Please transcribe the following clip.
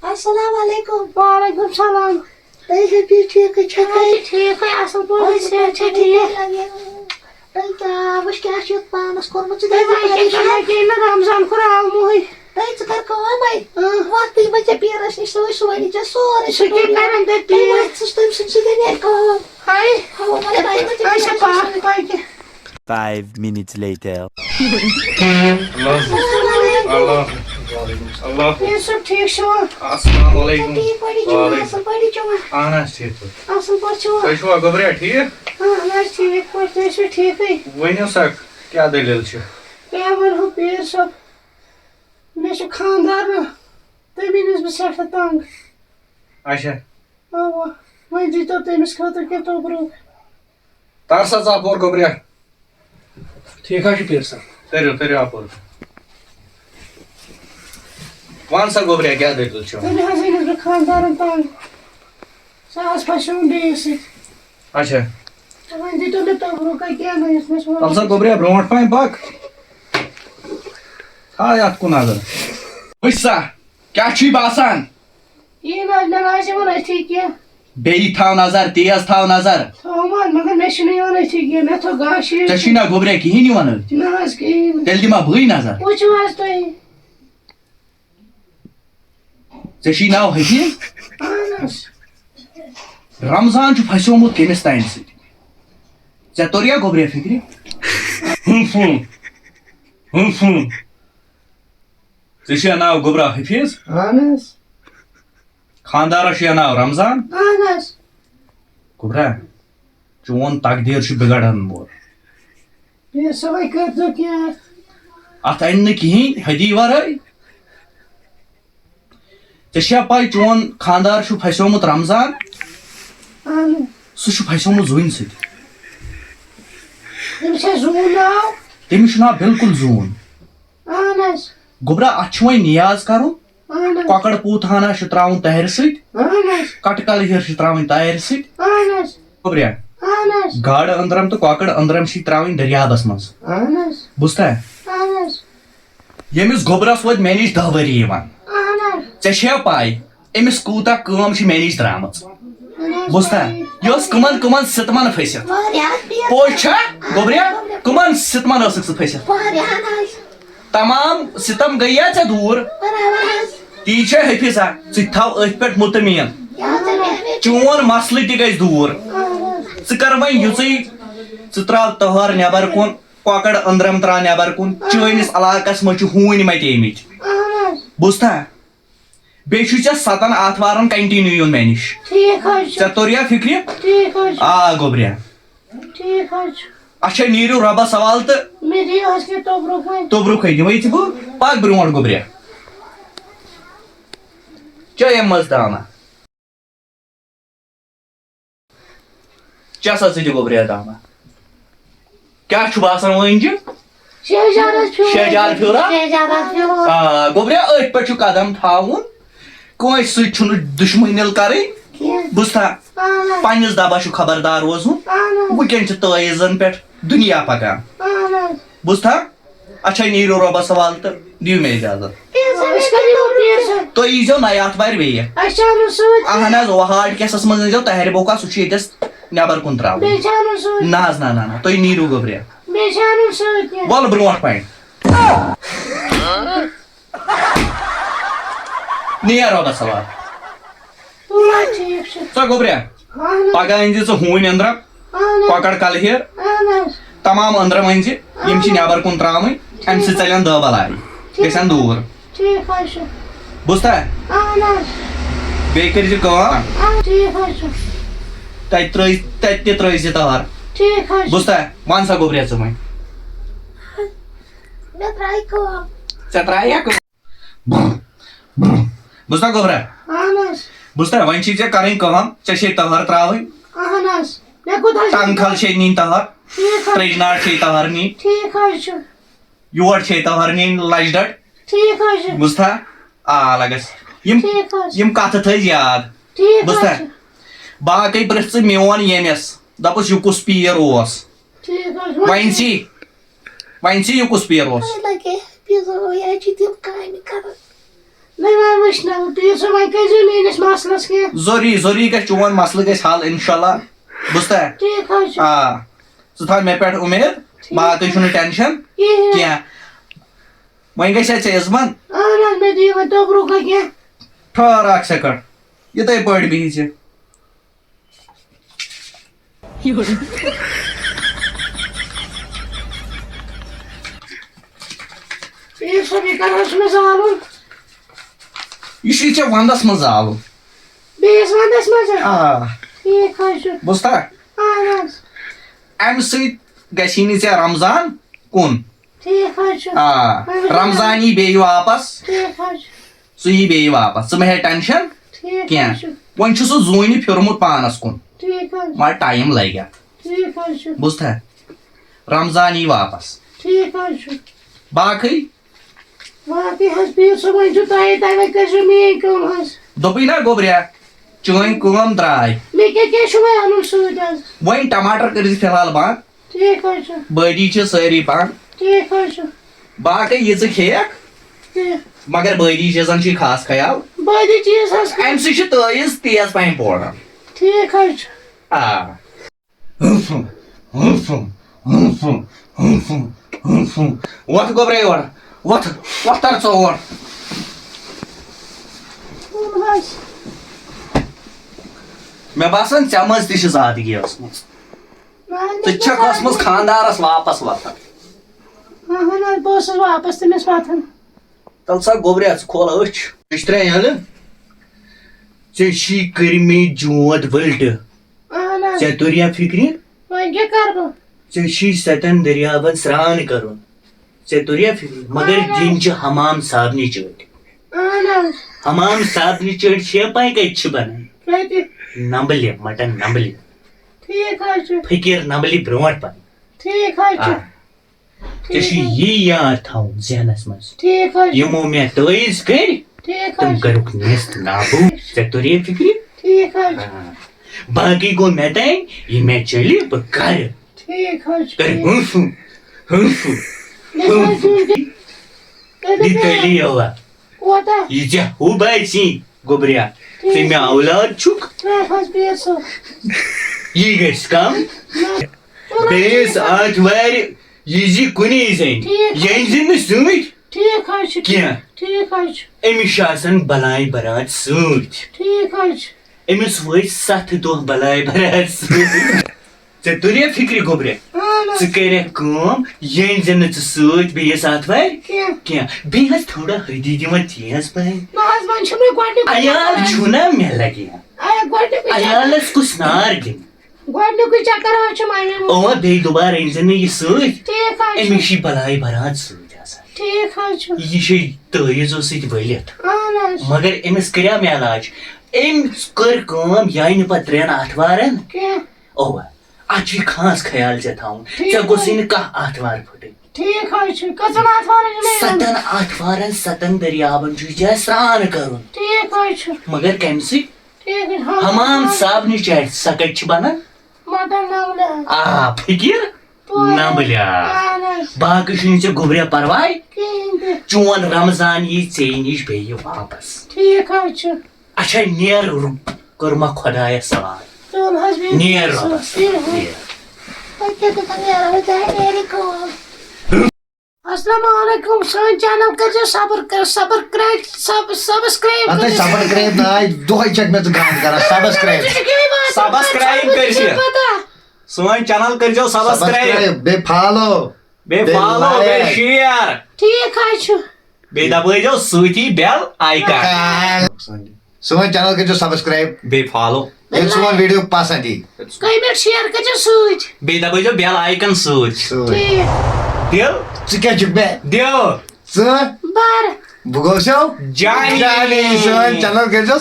السلام علیکم. وعلیکم السلام. تُہۍ ہیٚکِو ٹھیٖکٕے چھَکٕے ٹھیٖکٕے اَصٕل پٲٹھۍ صحت چھا ٹھیٖک؟ تُہۍ کیٛاہ وٕچھ کیٛاہ چھُ یَتھ پانَس کوٚرمُت ژٕ رمضان کھُراومُے ژٕ کر کٲمٕے وَتھ تُہۍ وۄنۍ ژےٚ پیرَس نِش سۭتۍ سُہ وَنہِ ژےٚ سورُے سُہ کیٛاہ کَرَن تَتہِ پیٖر؟ ژٕ تٔمۍ سٕنٛدۍ سۭتۍ گٔے کٲم ہاے اچھا پاک پاکہِ 5 minutes later. اللہ پیٖر صٲب ٹھیٖک چھُوا؟ السلام علیکم. ٹھیٖک پٲٹھی چھُوا اَصٕل پٲٹھی چھُوا اہن حظ ٹھیٖک پٲٹھۍ. اَصٕل پٲٹھۍ چھُوا؟ تُہۍ چھُوا گوٚبریا ٹھیٖک؟ اہن حظ ٹھیٖک پٲٹھۍ تُہۍ چھِو ٹھیٖکٕے؟ ؤنِو سا کیٛاہ دٔلیٖل چھِ؟ کیٛاہ وَنہو پیٖر صٲب مےٚ چھُ خانٛدار نا تَمی نِس بہٕ سٮ۪ٹھاہ تنٛگ. اچھا اوا وۄنۍ دیٖتو تٔمِس خٲطرٕ کینٛہہ توبرُک. تر سا ژٕ اپور گوٚبریا. ٹھیٖک حظ چھُ پیٖر صٲب. تٔرِو اپور. وَن سا گوٚبریا کیٛاہ دٔلیٖل چھِ؟ تیٚلہِ حظ أنِس بہٕ خانٛدارَن تنٛگ سُہ حظ پھسیوم بیٚیِس سۭتۍ. اچھا وۄنۍ دیٖتو مےٚ توبرُکا کینٛہہ نہٕ یُس مےٚ تَل سا گوٚبریا برونٛٹھ پہن پک. تھاو یَتھ کُن نظر. وٕچھ سا کیٛاہ چھُے باسان؟ یی نہٕ حظ مےٚ نہٕ حظ یِوان أتھی کینٛہہ. بیٚیہِ تھاو نظر تیز تھاو نظر. تھوٚومَن مگر مےٚ چھُنہٕ یِوان أتھی کینٛہہ مےٚ تھوٚو گاشہِ. ژےٚ چھی نا گوٚبریا کِہیٖنۍ یِوان أتھۍ؟ نہ حظ کِہیٖنۍ نہٕ. تیٚلہِ دِما بٕے نظر. وٕچھِو حظ تُہۍ. ژےٚ چھی ناو حفیٖظ؟ اہن حظ. رمضان چھُ پھسیومُت کٔمِس تانۍ سۭتۍ. ژےٚ توٚریا گوٚبریا فِکرِ؟ ژےٚ چھُیا ناو گوٚبرا حفیٖظ؟ اہن حظ. خانٛدارس چھُیا ناو رمضان؟ اہن حظ. گوٚبرا چون تقدیٖر چھُ بِگڑن وول. پیٖر صٲبٕے کٔرۍزیو کینٛہہ اَتھ. اتھ اَنہِ نہٕ کِہیٖنۍ حدی ورٲے. ژےٚ چھیا پاے چون خانٛدار چھُ پھسیومُت رمضان؟ اہن حظ. سُہ چھُ پھسیومُت زوٗنہِ سۭتۍ. تٔمِس چھا زوٗن ناو؟ تٔمِس چھُ ناو بِلکُل زوٗن. اہن حظ. گوٚبرا اتھ چھُ وۄنۍ نیاز کرُن. اہن حظ. کۄکر پوٗت ہنا چھُ تراوُن تہرِ سۭتۍ. اہن حظ. کٹہٕ کلہٕ ہیر چھِ تراوٕنۍ تارِ سۭتۍ. اہن حظ. گوٚبریا اہن حظ. گاڈٕ أنٛدرم تہٕ کۄکر أنٛدرم چھِ تراوٕنۍ دٔریابس منٛز. اہن حظ. بوٗزتھا اہن حظ. ییٚمِس گوٚبرس وٲتۍ مےٚ نِش 10 ؤری یِوان. اہن حظ. ژےٚ چھیا پاے أمِس کوٗتاہ کٲم چھِ مےٚ نِش درٛامٕژ. بوٗزتھا یہِ ٲس کٕمن سِتمن پھٔسِتھ. واریاہ پیٖر پوٚز چھا گوٚبریا کٕمن سِتمن ٲسٕکھ ژٕ پھٔسِتھ. واریاہن حظ تمام سِتم گٔیا ژےٚ دوٗر. برابر حظ. تی چھا حفیٖظا ژٕ تہِ تھاو أتھۍ پٮ۪ٹھ مُطمعین. چون مسلہٕ تہِ گژھِ دوٗر. ژٕ کر وۄنۍ یِژٕے ژٕ تراو تہر نٮ۪بر کُن کۄکر أنٛدرم تراو نٮ۪بر کُن. چٲنِس علاقس منٛز چھِ ہوٗنۍ مَتیمٕتۍ. بوٗزتھا بیٚیہِ چھُ ژےٚ 7 آتھوارن کنٹِنیوٗ یُن مےٚ نِش. ٹھیٖک حظ چھُ. ژےٚ توٚریا فِکرِ؟ ٹھیٖک حظ چھُ. آ گوٚبریا ٹھیٖک حظ چھُ. اچھا نیٖرِو رۄبس سوال تہٕ مےٚ دِیِو حظ کینٛہہ توبرُک وۄنۍ. توٚبرُکھے دِمے ژٕ بہٕ پک برونٛٹھ گوٚبریا. چے اَمہِ منٛز دانا چے سا ژٕ تہِ گوٚبریا دانا. کیٛاہ چھُ باسان وٲنجہِ؟ شہجار حظ پھیوٗر. شہجار پھیوٗرا؟ شہجار حظ پھیوٗر. آ گوٚبریا أتھۍ پٮ۪ٹھ چھُ قدم تھاوُن. کٲنٛسہِ سۭتۍ چھُنہٕ دُشمٲنِل کَرٕنۍ. کینٛہہ. بوٗزتھا اہن حظ. پننِس دبس چھُ خبردار روزُن. اہن حظ. وٕنکٮ۪ن چھِ تٲیٖزن پٮ۪ٹھ دُنیا پکان. اہن حظ. بوٗزتھا اچھا نیٖرِو رۄبس سوال تہٕ دِیِو مےٚ اِجازت. أسۍ کر یِمو پیٖر صٲب. تُہۍ ییٖزیو نَیہِ آتھوارِ بیٚیہِ. اَسہِ چھِ اَنُن سۭتۍ. اہن حظ وہاڑ کیسس منٛز أنۍزیو تہرِ بوکا سُہ چھُ ییٚتٮ۪س نٮ۪بر کُن تراوُن. بیٚیہِ چھِ اَنُن سۭتۍ. نہ حظ نہ تُہۍ نیٖرِو گوٚبریا. بیٚیہِ چھِ اَنُن سۭتۍ کینٛہہ. وَلہٕ برونٛٹھ پہن نیر رۄبس سوال. ٹھیٖک چھُ. ژٕ گوٚبریا اہن حظ. پگہہ أنزِ ژٕ ہوٗنۍ أنٛدرم اہن حظ. کۄکر کلہٕ ہیر اہن حظ. تمام أنٛدرم أنزِ یِم چھِ نٮ۪بر کُن تراوٕنۍ. اَمہِ سۭتۍ ژَلن دہ بلاے گژھن دوٗر. ٹھیٖک حظ چھُ. بوٗزتھا اہن حظ. بیٚیہِ کٔرزِ کٲم ٹھیٖک حظ چھُ. تتہِ تہِ ترٲیزِ تہر. ٹھیٖک حظ چھُ. بوٗزتھا وَن سا گوٚبریا ژٕ وۄنۍ. مےٚ ترٛایہِ کٲم. ژےٚ ترٛایا بوٗزتھا گوٚبرا اہن حظ. بوٗزتھا وۄنۍ چھِ ژےٚ کَرٕنۍ کٲم ژےٚ چھے تہر تراوٕنۍ. اہن حظ. مےٚ کوٗتاہ چھُ. ٹنٛگ کھل چھے نِنۍ تہر. ٹھیٖک حظ. ترٛیٚجہِ ناٹ چھے تہر نِنۍ. ٹھیٖک حظ چھُ. یور چھے تہر نِنۍ لَجہِ ڈٹ. ٹھیٖک حظ چھُ. بوٗزتھا آ لگس ٹھیٖک حظ. یِم کتھٕ تھٲیزِ یاد. ٹھیٖک بوٗزتھا حظ چھُ. باقٕے پرٛژھ ژٕ میون ییٚمِس دپُس یہِ کُس پیٖر اوس. ٹھیٖک وۄنۍ ژٕ یہِ کُس پیر اوس لگے پیٖزا یا چھِ تِم کامہِ کران نہیں وۄنۍ وٕچھناو پیر صٲب وۄنۍ کٔرۍزیو میٲنِس مسلس کینٛہہ ضروٗری گژھِ چون مسلہٕ گژھِ حل اِنشاءاللہ بوٗزتھا ٹھیٖک حظ چھُ آ ژٕ تھاو مےٚ پٮ۪ٹھ اُمید باقٕے چھُنہٕ ٹٮ۪نشن کِہیٖنۍ کینٛہہ وۄنۍ گژھِ ژےٚ عزمت اہن حظ مےٚ دِیِو وۄنۍ توبرُکا کینٛہہ ٹھہر اکھ سیکنڈ یِتھٕے پٲٹھۍ بِہِو ژٕ پیر صٲب یہِ کر حظ چھُ مےٚ زالُن یہِ چھُے ژےٚ ونٛدس منٛز زالُن بیٚیِس ونٛدس منٛز آ ٹھیٖک حظ چھُ بوٗزتھا اہن حظ امہِ سۭتۍ گژھی نہٕ ژےٚ رمضان کُن ٹھیک حظ چھُ آ رمضان یی بیٚیہِ واپس ٹھیک حظ چھُ سُہ یی بیٚیہِ واپس ژٕ مہ ہیٚے ٹٮ۪نشن ٹھیک حظ کینٛہہ چھُ وۄنۍ چھُ سُہ زوٗنہِ پھِرمُت پانس کُن ٹھیک حظ مگر ٹایم لگہِ اَتھ ٹھیک حظ چھُ بوٗزتھا رمضان یی واپس ٹھیک حظ چھُ باقٕے باقٕے حظ پیر صٲب وۄنۍ چھُ تۄہے تۄہہِ وۄنۍ کٔرۍزیو میٲنۍ کٲم حظ دوٚپُے نا گوٚبریا چٲنۍ کٲم درٛاے مےٚ کیٛاہ کیٛاہ چھُ وۄنۍ اَنُن سۭتۍ حظ وۄنۍ ٹماٹر کٔرزِ فِلحال بنٛد ٹھیک حظ چھُ بٲدی چھِ سٲری بنٛد ٹھیک حظ چھُ باقٕے یہِ ژٕ کھیٚیکھ ٹھیک مگر بٲدی چیٖزن چھُے خاص خیال باقٕے چیٖز حظ امہِ سۭتۍ چھُ تٲیٖز تیز پہم پوران ٹھیک حظ چھُ آ وۄتھ گوٚبرے یورٕ وۄتھ وۄتھ تر ژوٚر کُن حظ مےٚ باسان ژےٚ منٛز تہِ چھِ زادگی ٲسمٕژ ژٕ چھکھ ٲسمٕژ خانٛدارس واپس وتھان اہن حظ بہٕ ٲسٕس واپس تٔمِس وتھان تل سا گوٚبریا ژٕ کھول أچھ أچھ ترٛےٚ ییٚلہٕ ژےٚ چھی کٔرمٕتۍ جود ؤلٹہٕ اہن حظ ژےٚ توٚریا فِکرِ وۄنۍ کیٛاہ کرٕ بہٕ ژےٚ چھی 7 دٔریاون سرٛان کرُن ژےٚ توٚریا فِکرِ مگر دِنۍ چھِ حمام صابنہِ چٲٹۍ اہن حظ حمام صابنہِ چٲٹۍ چھے پاے کتہِ چھِ بنان کتہِ نمبلہِ مٹن نمبلہِ ٹھیک حظ چھُ فقیٖر نمبلہِ برونٛٹھ پہن ٹھیک حظ چھُ ژےٚ چھُ یی یاد تھاوُن ذہنس منٛز ٹھیک حظ چھُ یِمو مےٚ تٲیٖز کٔرۍ ٹھیک تِم حظ چھُ کٔرُکھ نیست نابوٗد ژےٚ توٚریا فِکرِ ٹھیک حظ چھُ باقٕے گوٚو مےٚ تانۍ یہِ مےٚ چلہِ بہٕ کرٕ ٹھیک حظ چھُ کر ہنٛفہٕ ہنٛفہٕ یہِ تٔلی یوا کوتاہ یہِ ژےٚ ہُہ باسی گوٚبریا ژٕ مےٚ اولاد چھُکھ نہ حظ پیر صٲب یہِ گژھِ کم بیٚیِس آتھوارِ یی کُنی زٔنۍ ییٚنہِ نہٕ سۭتۍ ٹھیک حظ چھُ کینٛہہ ٹھیک حظ چھُ أمِس چھِ آسان بلاے برات سۭتۍ ٹھیک حظ چھُ أمِس وٲتۍ 7 دۄہ بلاے برات سۭتۍ ژےٚ توٚریا فِکرِ گوٚبریا اہن حظ ژٕ کٔرکھ کٲم ییٚنہِ زِ نہٕ ژٕ سۭتۍ بیٚیِس آتھوارِ کینٛہہ کینٛہہ بیٚیہِ حظ تھوڑا ہدی دِوان تیز پہن نہ حظ وۄنۍ چھُ مےٚ گۄڈنیُک عیال چھُنا مےٚ لگہِ گۄڈنیُکُے عیالس کُس نار دِنہٕ گۄڈنیُکُے چکر حظ چھُ وۄنۍ اوا بیٚیہِ دُبارٕ أنۍ زِ نہٕ یہِ سۭتۍ ٹھیک حظ چھُ أمِس چھِ بلاے برات سۭتۍ آسان ٹھیک حظ چھُ یہِ چھِ تٲیٖزو سۭتۍ ؤلِتھ اہن حظ مگر أمِس کریٛاو مےٚ علاج أمۍ کٔر کٲم یہِ آیہِ نہٕ پتہٕ 3 آتھوارن کینٛہہ اوا اتھ چھُے خاص خیال ژےٚ تھاوُن ژےٚ گوٚژھُے نہٕ کانٛہہ آتھوار پھٕٹٕنۍ ٹھیک حظ چھُ کٔژن آتھوارن چھُ مےٚ 7 آتھوارن 7 دٔریاون چھُے ژےٚ سرٛان کرُن ٹھیک حظ چھُ مگر کمہِ سۭتۍ ٹھیک حمام صابنہِ چاٹہِ سۄ کتہِ چھِ بنان مٹن نملہٕ آ فقیٖر نمبلیا اہن حظ باقٕے چھُنہٕ ژےٚ گوٚبریا پرواے کِہیٖنۍ تہِ چون رمضان یی ژےٚ نِش بیٚیہِ واپس ٹھیک حظ چھُ اچھا نیر کوٚرما خۄدایس سوال چل حظ نیر رۄبس نیر السلام علیکم سٲنۍ چینل کٔرزیو سبسکرایب سبسکرایب ناے دۄہے چھکھ مےٚ ژٕ گنٛد کران سبسکرایب سبسکرایب کٔرزِ سٲنۍ چینل کٔرزیو سبسکرایب بیٚیہِ فالو بیٚیہِ فالو بیٚیہِ شیر ٹھیک حظ چھُ بیٚیہِ دبٲیزیو سۭتی بیل آیکن سون چینل کٔرزیو سبسکرایب بیٚیہِ فالو ییٚلہِ سون ویڈیو پسنٛد یی کٔمِٹ شیر کٔرزیو سۭتۍ بیٚیہِ دبٲیزیو بیل آیکن سۭتۍ ٹھیک دِل ژٕ کیٛاہ چھُکھ مےٚ دِل ژٕ بر بہٕ گوٚسو جانی سون چینل کٔرزیو